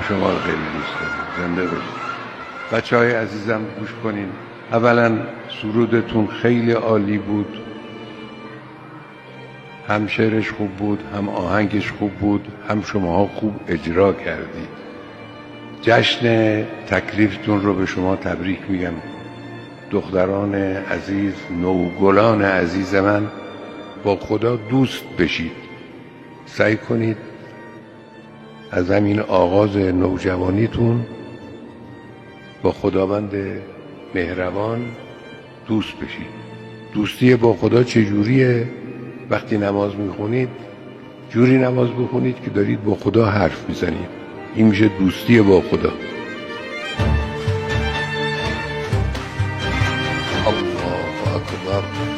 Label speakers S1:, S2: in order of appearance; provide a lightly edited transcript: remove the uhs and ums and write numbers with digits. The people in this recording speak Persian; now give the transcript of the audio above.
S1: شما رو خیلی دوست داریم. زنده باشید. بچه‌های عزیزم گوش کنین. اولا سرودتون خیلی عالی بود، هم شعرش خوب بود، هم آهنگش خوب بود، هم شماها خوب اجرا کردید. جشن تکلیفتون رو به شما تبریک میگم. دختران عزیز، نوگلان عزیز من، با خدا دوست بشید. سعی کنید از همین آغاز نوجوانیتون با خداوند مهربان دوست بشید. دوستی با خدا چجوریه؟ وقتی نماز میخونید جوری نماز بخونید که دارید با خدا حرف میزنید. این میشه دوستی با خدا. الله اکبر.